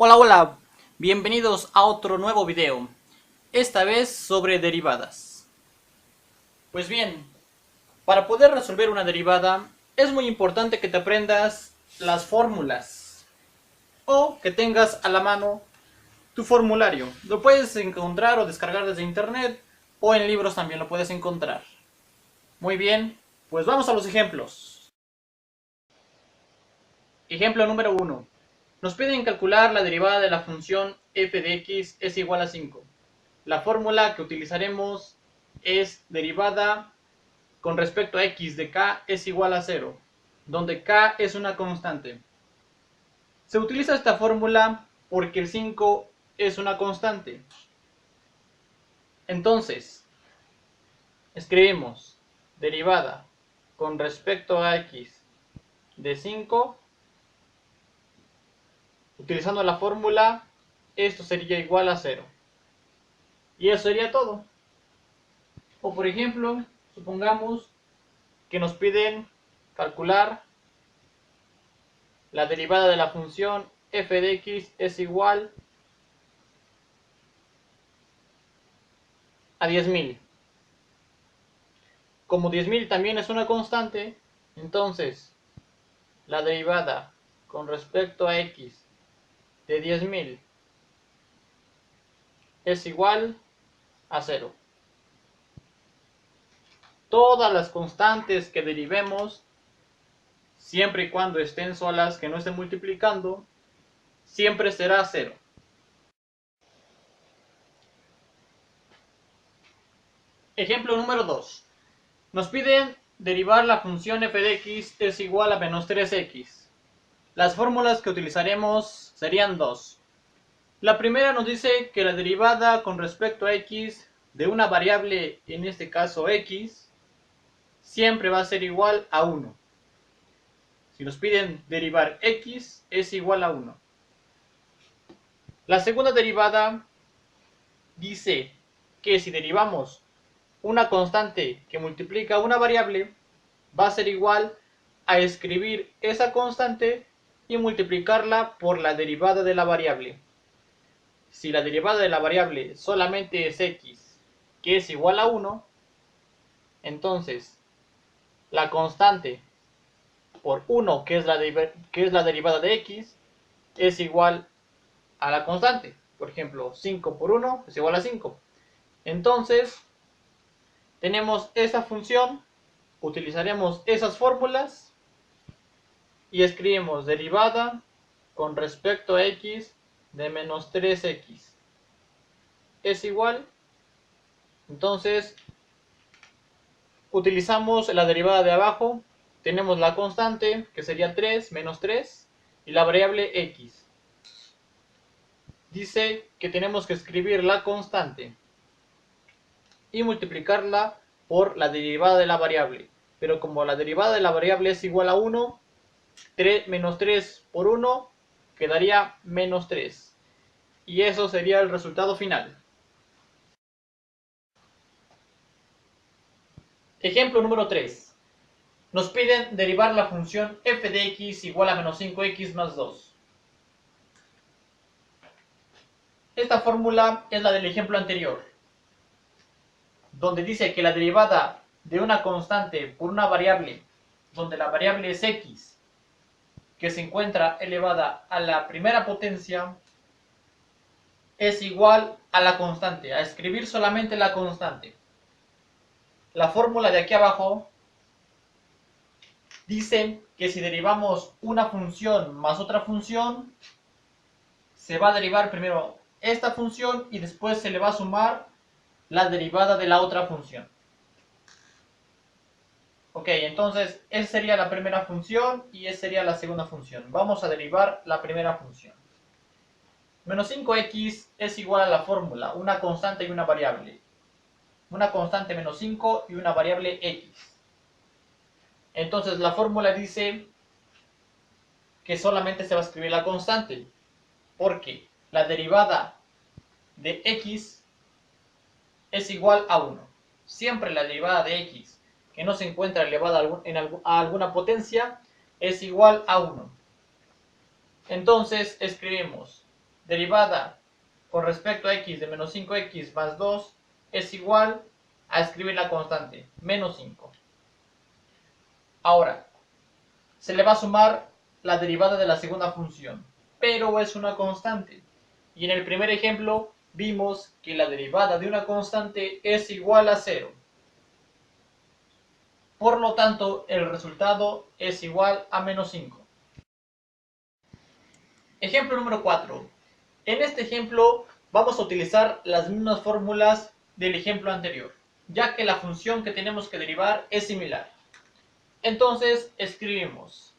Hola, hola, bienvenidos a otro nuevo video, esta vez sobre derivadas. Pues bien, para poder resolver una derivada es muy importante que te aprendas las fórmulas o que tengas a la mano tu formulario. Lo puedes encontrar o descargar desde internet o en libros también lo puedes encontrar. Muy bien, pues vamos a los ejemplos. Ejemplo número 1. Nos piden calcular la derivada de la función f de x es igual a 5. La fórmula que utilizaremos es derivada con respecto a x de k es igual a 0, donde k es una constante. Se utiliza esta fórmula porque el 5 es una constante. Entonces, escribimos derivada con respecto a x de 5. Utilizando la fórmula, esto sería igual a 0. Y eso sería todo. O por ejemplo, supongamos que nos piden calcular la derivada de la función f de x es igual a 10.000. Como 10.000 también es una constante, entonces la derivada con respecto a x de 10.000 es igual a 0. Todas las constantes que derivemos, siempre y cuando estén solas, que no estén multiplicando, siempre será 0. Ejemplo número 2. Nos piden derivar la función f de x es igual a menos 3x. Las fórmulas que utilizaremos serían dos. La primera nos dice que la derivada con respecto a x de una variable, en este caso x, siempre va a ser igual a 1. Si nos piden derivar x es igual a 1. La segunda derivada dice que si derivamos una constante que multiplica una variable, va a ser igual a escribir esa constante y multiplicarla por la derivada de la variable. Si la derivada de la variable solamente es x, que es igual a 1, entonces la constante por 1, que es la derivada de x, es igual a la constante. Por ejemplo, 5 por 1 es igual a 5. Entonces, tenemos esa función, utilizaremos esas fórmulas y escribimos derivada con respecto a x de menos 3x es igual. Entonces, utilizamos la derivada de abajo, tenemos la constante que sería 3 menos 3 y la variable x. Dice que tenemos que escribir la constante y multiplicarla por la derivada de la variable. Pero como la derivada de la variable es igual a 1, 3 menos 3 por 1 quedaría menos 3. Y eso sería el resultado final. Ejemplo número 3. Nos piden derivar la función f de x igual a menos 5x más 2. Esta fórmula es la del ejemplo anterior, donde dice que la derivada de una constante por una variable, donde la variable es x, que se encuentra elevada a la primera potencia, es igual a la constante, a escribir solamente la constante. La fórmula de aquí abajo dice que si derivamos una función más otra función, se va a derivar primero esta función y después se le va a sumar la derivada de la otra función. Ok, entonces esa sería la primera función y esa sería la segunda función. Vamos a derivar la primera función. Menos 5x es igual a la fórmula, una constante y una variable. Una constante menos 5 y una variable x. Entonces la fórmula dice que solamente se va a escribir la constante, porque la derivada de x es igual a 1. Siempre la derivada de x que no se encuentra elevada a alguna potencia es igual a 1. Entonces escribimos derivada con respecto a x de menos 5x más 2 es igual a escribir la constante, menos 5. Ahora, se le va a sumar la derivada de la segunda función, pero es una constante. Y en el primer ejemplo vimos que la derivada de una constante es igual a 0. Por lo tanto, el resultado es igual a menos 5. Ejemplo número 4. En este ejemplo vamos a utilizar las mismas fórmulas del ejemplo anterior, ya que la función que tenemos que derivar es similar. Entonces escribimos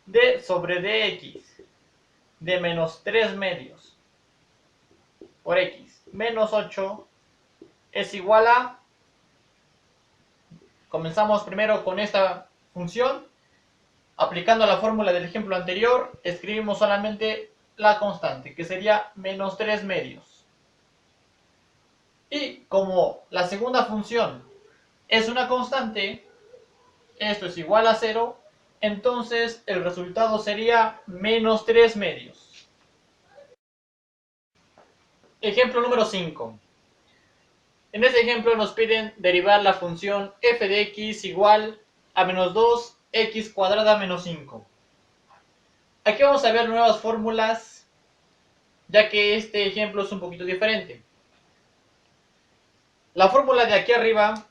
d sobre dx de menos 3 medios por x menos 8 es igual a... Comenzamos primero con esta función. Aplicando la fórmula del ejemplo anterior, escribimos solamente la constante, que sería menos 3 medios. Y como la segunda función es una constante, esto es igual a 0, entonces el resultado sería menos 3 medios. Ejemplo número 5. En este ejemplo nos piden derivar la función f de x igual a menos 2x cuadrada menos 5. Aquí vamos a ver nuevas fórmulas, ya que este ejemplo es un poquito diferente. La fórmula de aquí arriba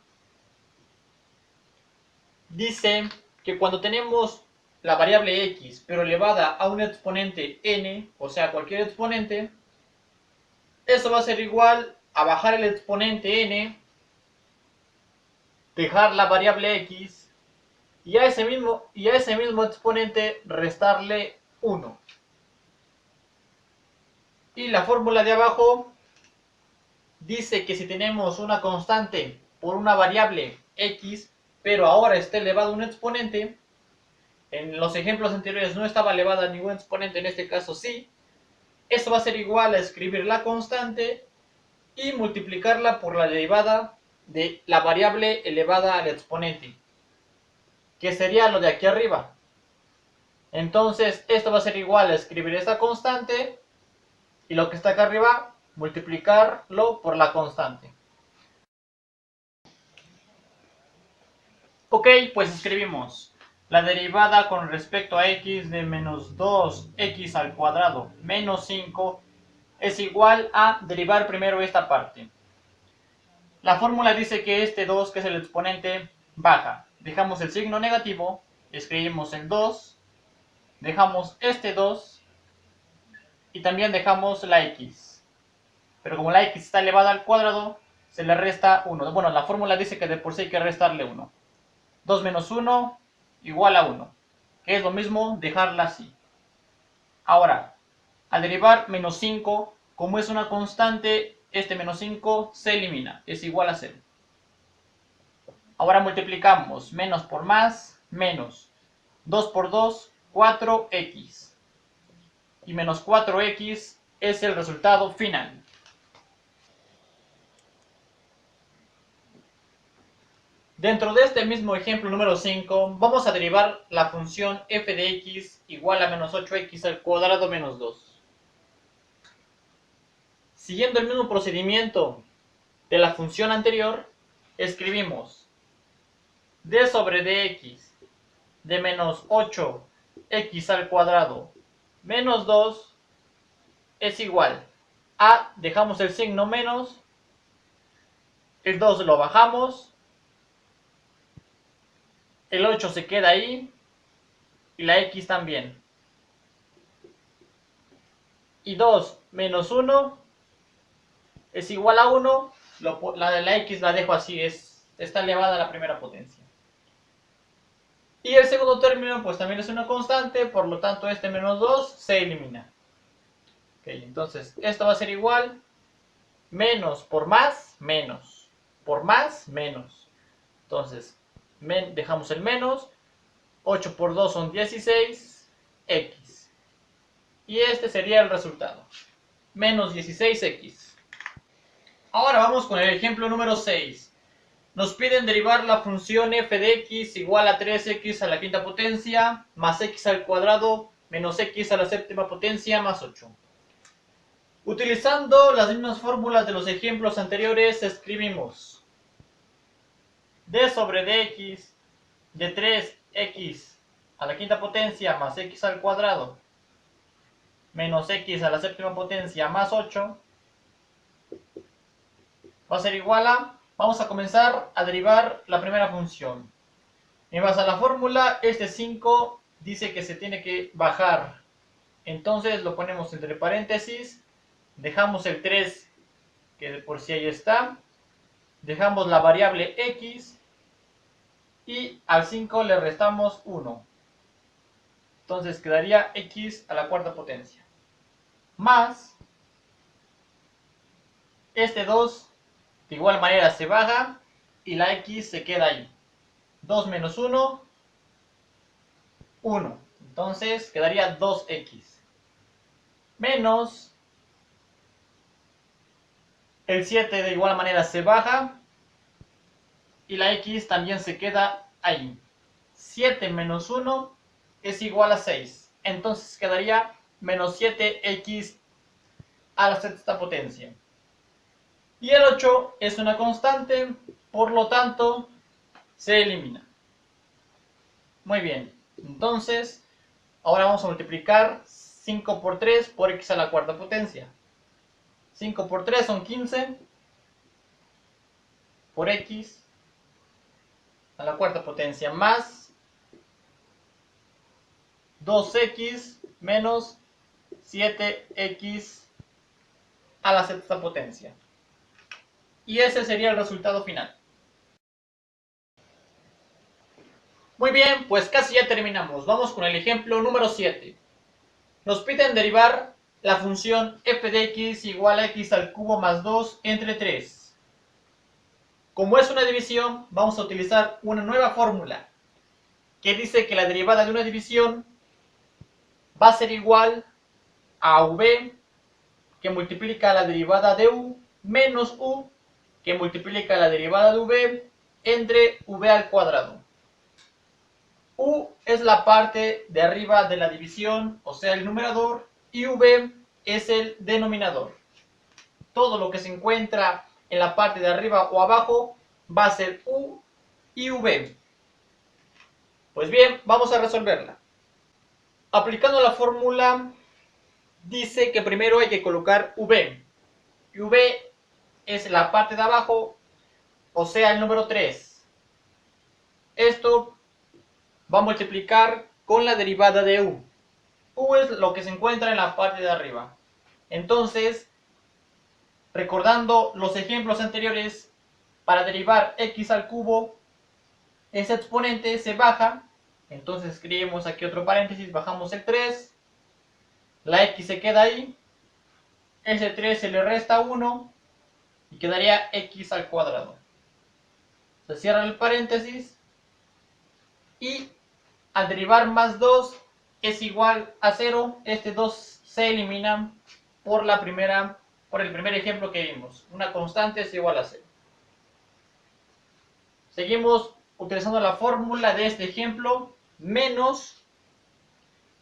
dice que cuando tenemos la variable x, pero elevada a un exponente n, o sea, cualquier exponente, eso va a ser igual a bajar el exponente n, dejar la variable x, y a ese mismo exponente restarle 1. Y la fórmula de abajo dice que si tenemos una constante por una variable x, pero ahora está elevado a un exponente, en los ejemplos anteriores no estaba elevada a ningún exponente, en este caso sí, eso va a ser igual a escribir la constante y multiplicarla por la derivada de la variable elevada al exponente, que sería lo de aquí arriba. Entonces esto va a ser igual a escribir esta constante y lo que está acá arriba, multiplicarlo por la constante. Ok, pues escribimos la derivada con respecto a x de menos 2x al cuadrado menos 5 es igual a derivar primero esta parte. La fórmula dice que este 2, que es el exponente, baja. Dejamos el signo negativo, escribimos el 2, dejamos este 2 y también dejamos la x. Pero como la x está elevada al cuadrado, se le resta 1. Bueno, la fórmula dice que de por sí hay que restarle 1. 2 menos 1 igual a 1, que es lo mismo dejarla así. Ahora, al derivar menos 5, como es una constante, este menos 5 se elimina, es igual a 0. Ahora multiplicamos menos por más, menos 2 por 2, 4x. Y menos 4x es el resultado final. Dentro de este mismo ejemplo número 5, vamos a derivar la función f de x igual a menos 8x al cuadrado menos 2. Siguiendo el mismo procedimiento de la función anterior, escribimos d sobre dx de menos 8x al cuadrado menos 2 es igual a, dejamos el signo menos, el 2 lo bajamos, el 8 se queda ahí y la x también. Y 2 menos 1 es igual a 1, la de la x la dejo así, está elevada a la primera potencia. Y el segundo término pues también es una constante, por lo tanto este menos 2 se elimina. Okay, entonces esto va a ser igual, menos por más, menos, por más, menos. Entonces dejamos el menos, 8 por 2 son 16, x. Y este sería el resultado, menos 16x. Ahora vamos con el ejemplo número 6. Nos piden derivar la función f de x igual a 3x a la quinta potencia más x al cuadrado menos x a la séptima potencia más 8. Utilizando las mismas fórmulas de los ejemplos anteriores, escribimos d sobre dx de 3x a la quinta potencia más x al cuadrado menos x a la séptima potencia más 8 va a ser igual a, vamos a comenzar a derivar la primera función. En base a la fórmula, este 5 dice que se tiene que bajar. Entonces lo ponemos entre paréntesis, dejamos el 3 que de por sí ahí está, dejamos la variable x y al 5 le restamos 1. Entonces quedaría x a la cuarta potencia. Más este 2 de igual manera se baja y la x se queda ahí. 2 menos 1, 1. Entonces quedaría 2x. Menos el 7 de igual manera se baja y la x también se queda ahí. 7 menos 1 es igual a 6. Entonces quedaría menos 7x a la sexta potencia. Y el 8 es una constante, por lo tanto se elimina. Muy bien, entonces ahora vamos a multiplicar 5 por 3 por x a la cuarta potencia. 5 por 3 son 15 por x a la cuarta potencia más 2x menos 7x a la sexta potencia. Y ese sería el resultado final. Muy bien, pues casi ya terminamos. Vamos con el ejemplo número 7. Nos piden derivar la función f de x igual a x al cubo más 2 entre 3. Como es una división, vamos a utilizar una nueva fórmula que dice que la derivada de una división va a ser igual a v que multiplica la derivada de u menos u que multiplica la derivada de v entre v al cuadrado. U es la parte de arriba de la división, o sea el numerador, y v es el denominador. Todo lo que se encuentra en la parte de arriba o abajo va a ser u y v. Pues bien, vamos a resolverla. Aplicando la fórmula, dice que primero hay que colocar v. Y v es la parte de abajo, o sea el número 3. Esto va a multiplicar con la derivada de u. U es lo que se encuentra en la parte de arriba. Entonces, recordando los ejemplos anteriores, para derivar x al cubo, ese exponente se baja. Entonces escribimos aquí otro paréntesis, bajamos el 3. La x se queda ahí. Ese 3 se le resta 1 y quedaría x al cuadrado. Se cierra el paréntesis y al derivar más 2 es igual a 0. Este 2 se elimina por el primer ejemplo que vimos. Una constante es igual a 0. Seguimos utilizando la fórmula de este ejemplo, menos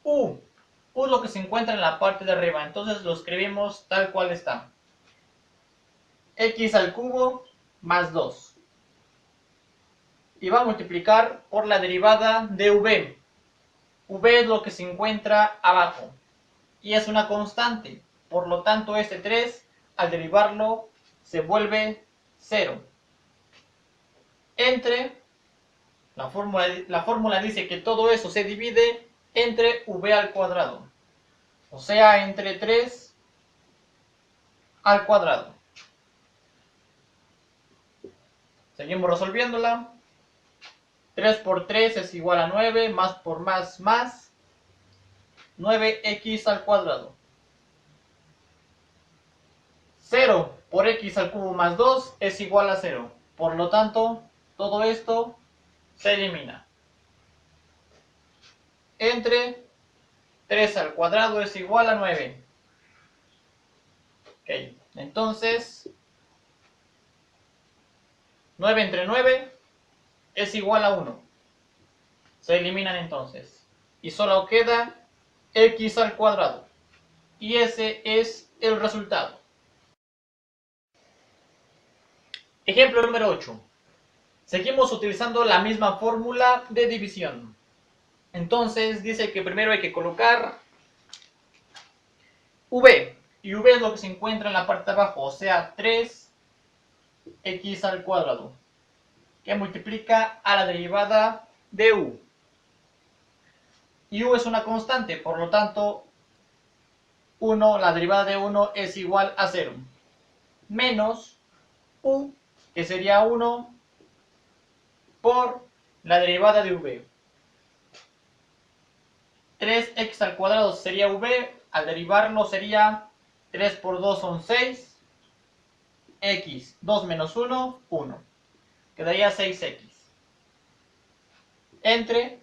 u. U es lo que se encuentra en la parte de arriba, entonces lo escribimos tal cual está. X al cubo más 2. Y va a multiplicar por la derivada de v. V es lo que se encuentra abajo. Y es una constante. Por lo tanto, este 3, al derivarlo, se vuelve 0. Entre, la fórmula dice que todo eso se divide entre v al cuadrado. O sea, entre 3 al cuadrado. Seguimos resolviéndola. 3 por 3 es igual a 9, más por más, 9x al cuadrado. 0 por x al cubo más 2 es igual a 0. Por lo tanto, todo esto se elimina. Entre 3 al cuadrado es igual a 9. Ok, entonces 9 entre 9 es igual a 1. Se eliminan entonces. Y solo queda x al cuadrado. Y ese es el resultado. Ejemplo número 8. Seguimos utilizando la misma fórmula de división. Entonces dice que primero hay que colocar v, y v es lo que se encuentra en la parte de abajo, o sea 3x al cuadrado, que multiplica a la derivada de u. Y u es una constante, por lo tanto 1, la derivada de 1 es igual a 0, menos u, que sería 1, por la derivada de v. 3x al cuadrado sería v, al derivarlo sería 3 por 2 son 6, x, 2 menos 1, 1. Quedaría 6x. Entre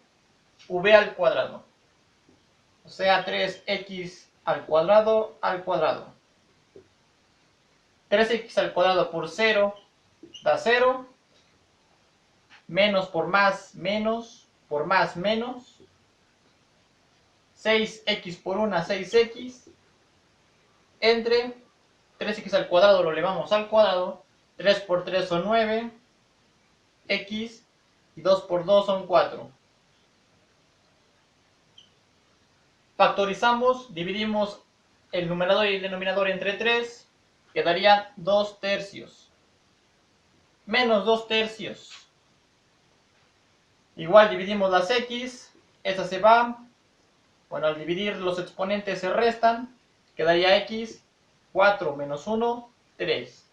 v al cuadrado. O sea, 3x al cuadrado al cuadrado. 3x al cuadrado por 0 da 0. Menos por más, menos. Por más, menos. 6x por 1, 6x. Entre 3x al cuadrado lo elevamos al cuadrado. 3 por 3 son 9. X. Y 2 por 2 son 4. Factorizamos, dividimos el numerador y el denominador entre 3. Quedaría 2 tercios. Menos 2 tercios. Igual dividimos las x. Esta se va. Bueno, al dividir los exponentes se restan. Quedaría x. 4 menos 1, 3.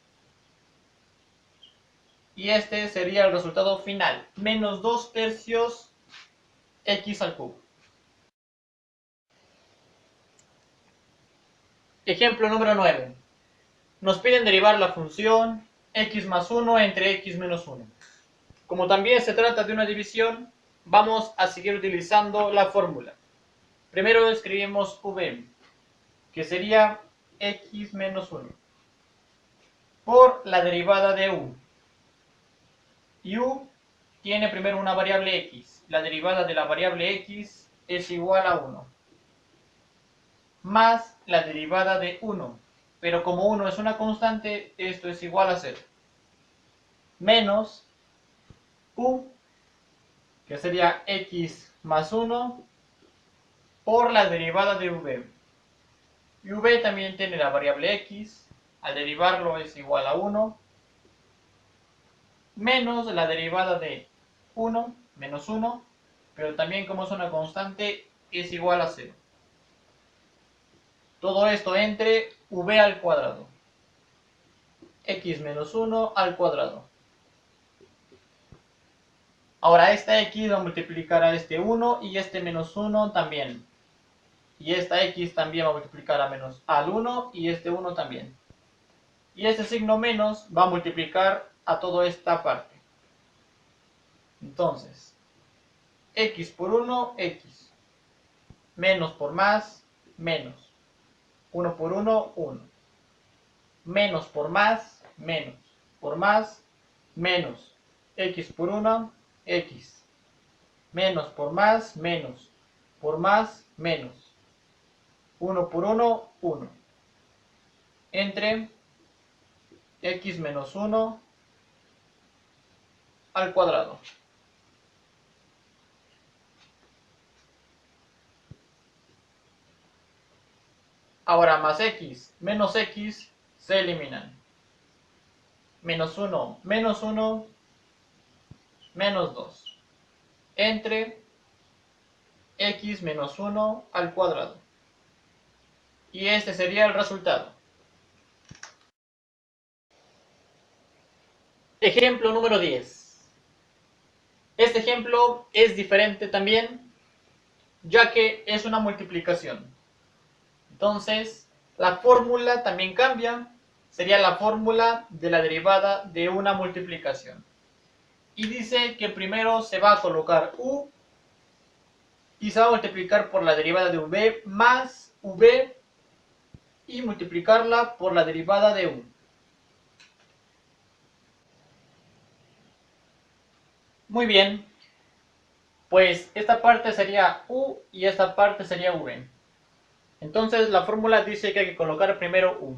Y este sería el resultado final. Menos 2 tercios x al cubo. Ejemplo número 9. Nos piden derivar la función x más 1 entre x menos 1. Como también se trata de una división, vamos a seguir utilizando la fórmula. Primero escribimos v, que sería x menos 1, por la derivada de u. Y u tiene primero una variable x. La derivada de la variable x es igual a 1. Más la derivada de 1. Pero como 1 es una constante, esto es igual a 0. Menos u, que sería x más 1, por la derivada de v. Y v también tiene la variable x. Al derivarlo es igual a 1. Menos la derivada de 1, menos 1. Pero también como es una constante, es igual a 0. Todo esto entre v al cuadrado. X menos 1 al cuadrado. Ahora esta x va a multiplicar a este 1 y este menos 1 también. Y esta x también va a multiplicar a menos al 1 y este 1 también. Y este signo menos va a multiplicar a toda esta parte. Entonces, x por 1, x. Menos por más, menos. 1 por 1, 1. Menos por más, menos. Por más, menos. X por 1, x. Menos por más, menos. Por más, menos. 1 por 1, 1. Entre x menos 1 al cuadrado. Ahora más x menos x se eliminan. Menos 1 menos 1 menos 2. Entre x menos 1 al cuadrado. Y este sería el resultado. Ejemplo número 10. Este ejemplo es diferente también, ya que es una multiplicación. Entonces, la fórmula también cambia. Sería la fórmula de la derivada de una multiplicación. Y dice que primero se va a colocar u y se va a multiplicar por la derivada de v más v y multiplicarla por la derivada de u. Muy bien, pues esta parte sería u y esta parte sería v. Entonces la fórmula dice que hay que colocar primero u.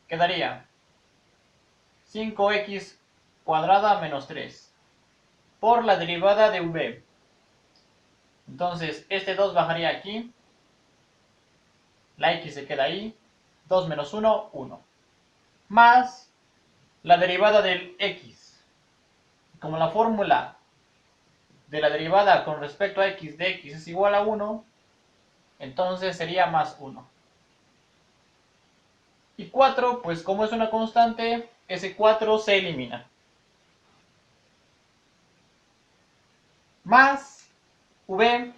Quedaría 5x cuadrada menos 3 por la derivada de v. Entonces este 2 bajaría aquí, la x se queda ahí, 2 menos 1, 1. Más la derivada del x. Como la fórmula de la derivada con respecto a x de x es igual a 1, entonces sería más 1. Y 4, pues como es una constante, ese 4 se elimina. Más v,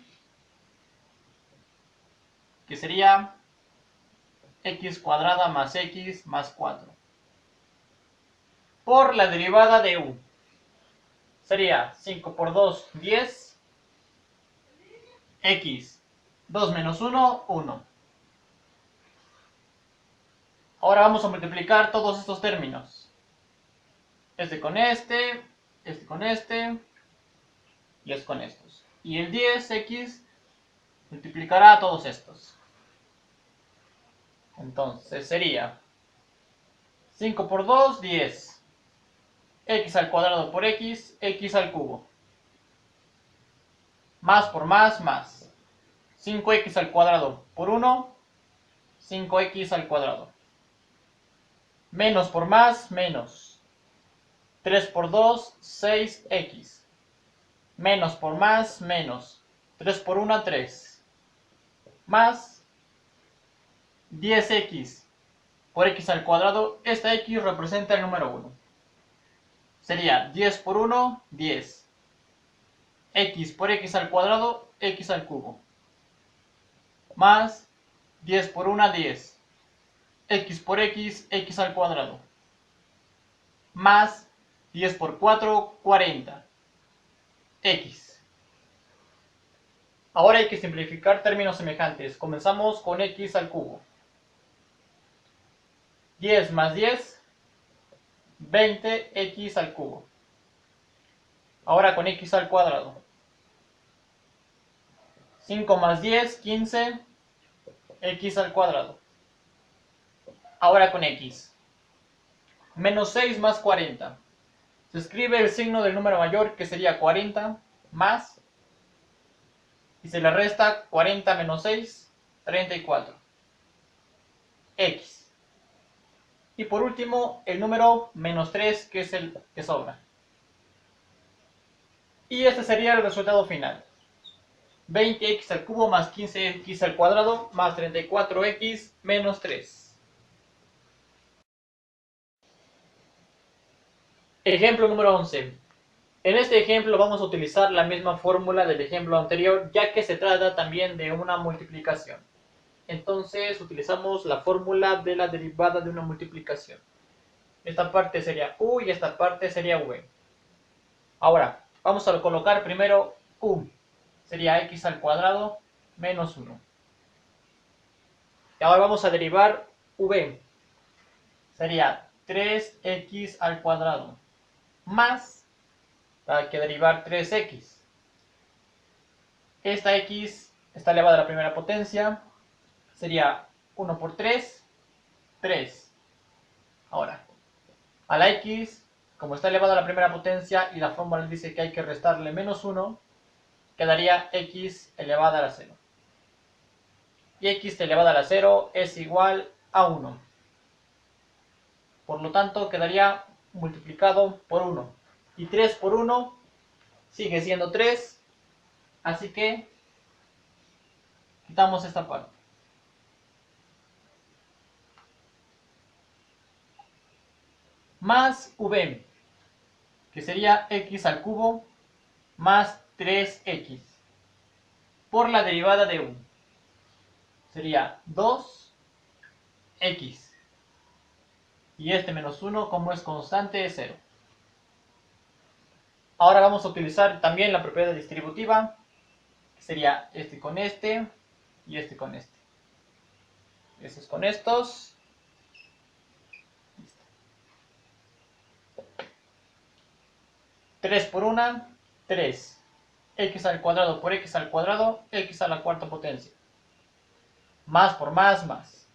que sería x cuadrada más x más 4. Por la derivada de u. Sería 5 por 2, 10. X. 2 menos 1, 1. Ahora vamos a multiplicar todos estos términos. Este con este con este, y es con estos. Y el 10x multiplicará a todos estos. Entonces sería 5 por 2, 10. X al cuadrado por x, x al cubo. Más por más, más. 5x al cuadrado por 1, 5x al cuadrado. Menos por más, menos. 3 por 2, 6x. Menos por más, menos. 3 por 1, 3. Más 10x por x al cuadrado. Esta x representa el número 1. Sería 10 por 1, 10. X por x al cuadrado, x al cubo. Más 10 por 1, 10. X por x, x al cuadrado. Más 10 por 4, 40. X. Ahora hay que simplificar términos semejantes. Comenzamos con x al cubo. 10 más 10, 20x al cubo. Ahora con x al cuadrado. 5 más 10, 15, x al cuadrado. Ahora con x. Menos 6 más 40. Se escribe el signo del número mayor, que sería 40, más, y se le resta 40 menos 6, 34. X. Y por último, el número menos 3, que es el que sobra. Y este sería el resultado final. 20x al cubo más 15x al cuadrado más 34x menos 3. Ejemplo número 11. En este ejemplo vamos a utilizar la misma fórmula del ejemplo anterior, ya que se trata también de una multiplicación. Entonces utilizamos la fórmula de la derivada de una multiplicación. Esta parte sería u y esta parte sería v. Ahora, vamos a colocar primero u. Sería x al cuadrado menos 1. Y ahora vamos a derivar v. Sería 3x al cuadrado más, hay que derivar 3x. Esta x está elevada a la primera potencia. Sería 1 por 3, 3. Ahora, a la x, como está elevada a la primera potencia y la fórmula dice que hay que restarle menos 1, quedaría x elevada a la 0. Y x elevada a la 0 es igual a 1. Por lo tanto, quedaría multiplicado por 1. Y 3 por 1 sigue siendo 3. Así que quitamos esta parte. Más v, que sería x al cubo más 3x por la derivada de u. Sería 2x. Y este menos 1, como es constante, es 0. Ahora vamos a utilizar también la propiedad distributiva, que sería este con este y este con este. Estos con estos. 3 por 1, 3. X al cuadrado por x al cuadrado, x a la cuarta potencia. Más por más, más.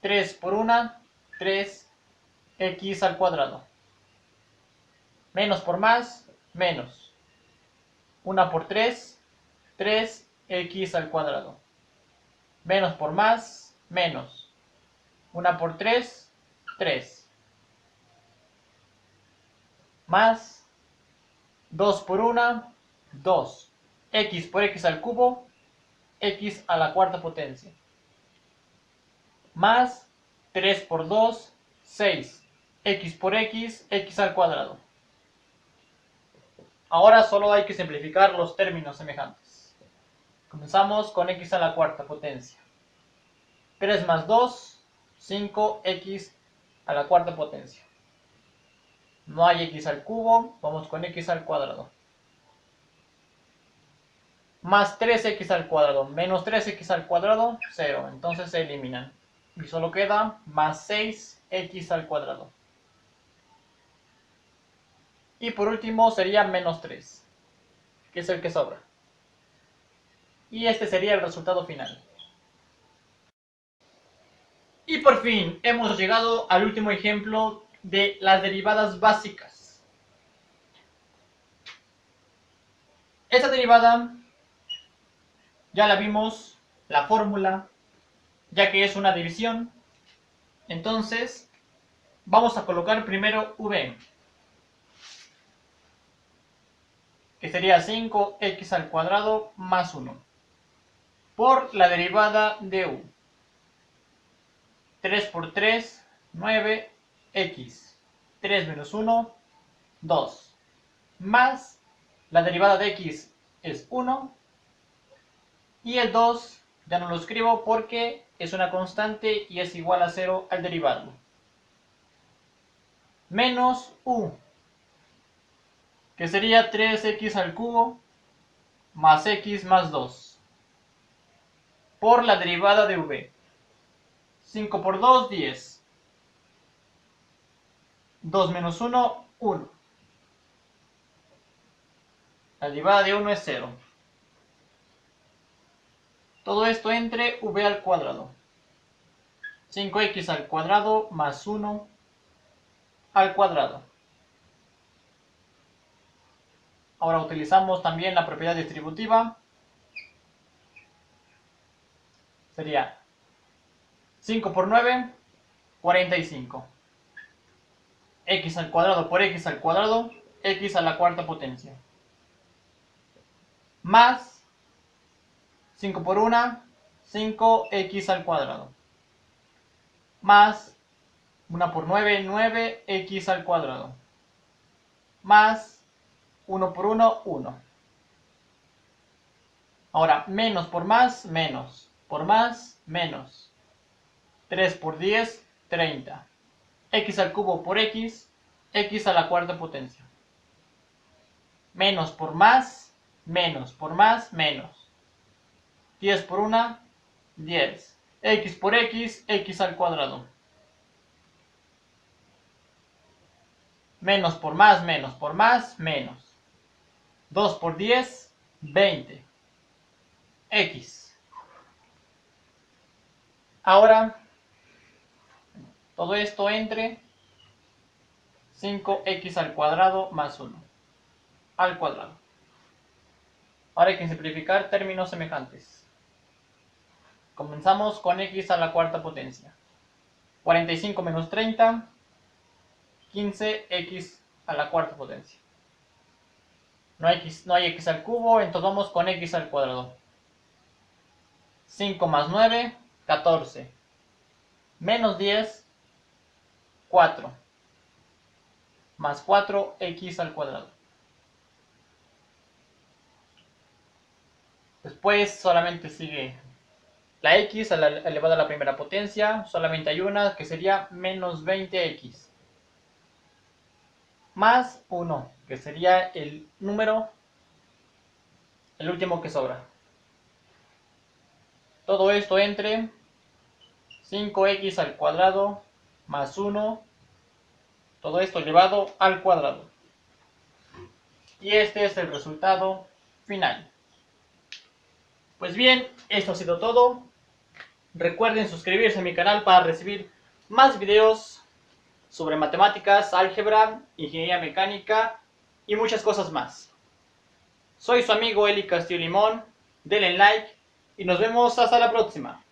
3 por 1, 3x al cuadrado. Menos por más, menos. 1 por 3, 3x al cuadrado. Menos por más, menos. 1 por 3, 3. Más 2 por 1, 2. X por x al cubo, x a la cuarta potencia. Más 3 por 2, 6. X por x, x al cuadrado. Ahora solo hay que simplificar los términos semejantes. Comenzamos con x a la cuarta potencia. 3 más 2, 5x a la cuarta potencia. No hay x al cubo, vamos con x al cuadrado. Más 3x al cuadrado menos 3x al cuadrado, 0. Entonces se eliminan. Y solo queda más 6x al cuadrado. Y por último sería menos 3, que es el que sobra. Y este sería el resultado final. Y por fin hemos llegado al último ejemplo de las derivadas básicas. Esta derivada ya la vimos, la fórmula, ya que es una división. Entonces vamos a colocar primero v, que sería 5x al cuadrado más 1, por la derivada de u. 3 por 3, 9x. 3 menos 1, 2. Más la derivada de x es 1. Y el 2 ya no lo escribo porque es una constante y es igual a 0 al derivado. Menos u, que sería 3x al cubo más x más 2. Por la derivada de v. 5 por 2, 10. 2 menos 1, 1. La derivada de 1 es 0. Todo esto entre v al cuadrado. 5x al cuadrado más 1 al cuadrado. Ahora utilizamos también la propiedad distributiva. Sería 5 por 9, 45. X al cuadrado por x al cuadrado, x a la cuarta potencia. Más 5 por 1, 5x al cuadrado. Más 1 por 9, 9x al cuadrado. Más 1 por 1, 1. Ahora, menos por más, menos. Por más, menos. 3 por 10, 30. X al cubo por x, x a la cuarta potencia. Menos por más, menos. Por más, menos. 10 por 1, 10. X por x, x al cuadrado. Menos por más, menos. Por más, menos. 2 por 10, 20. X. Ahora, todo esto entre 5x al cuadrado más 1 al cuadrado. Ahora hay que simplificar términos semejantes. Comenzamos con x a la cuarta potencia. 45 menos 30, 15x a la cuarta potencia. No hay x al cubo, entonces vamos con x al cuadrado. 5 más 9, 14. Menos 10, 4. Más 4x al cuadrado. Después solamente sigue la x elevada a la primera potencia. Solamente hay una que sería menos 20x. Más 1, que sería el número, el último que sobra. Todo esto entre 5x al cuadrado más 1. Todo esto elevado al cuadrado. Y este es el resultado final. Pues bien, esto ha sido todo. Recuerden suscribirse a mi canal para recibir más videos sobre matemáticas, álgebra, ingeniería mecánica y muchas cosas más. Soy su amigo Eli Castillo Limón, denle like y nos vemos hasta la próxima.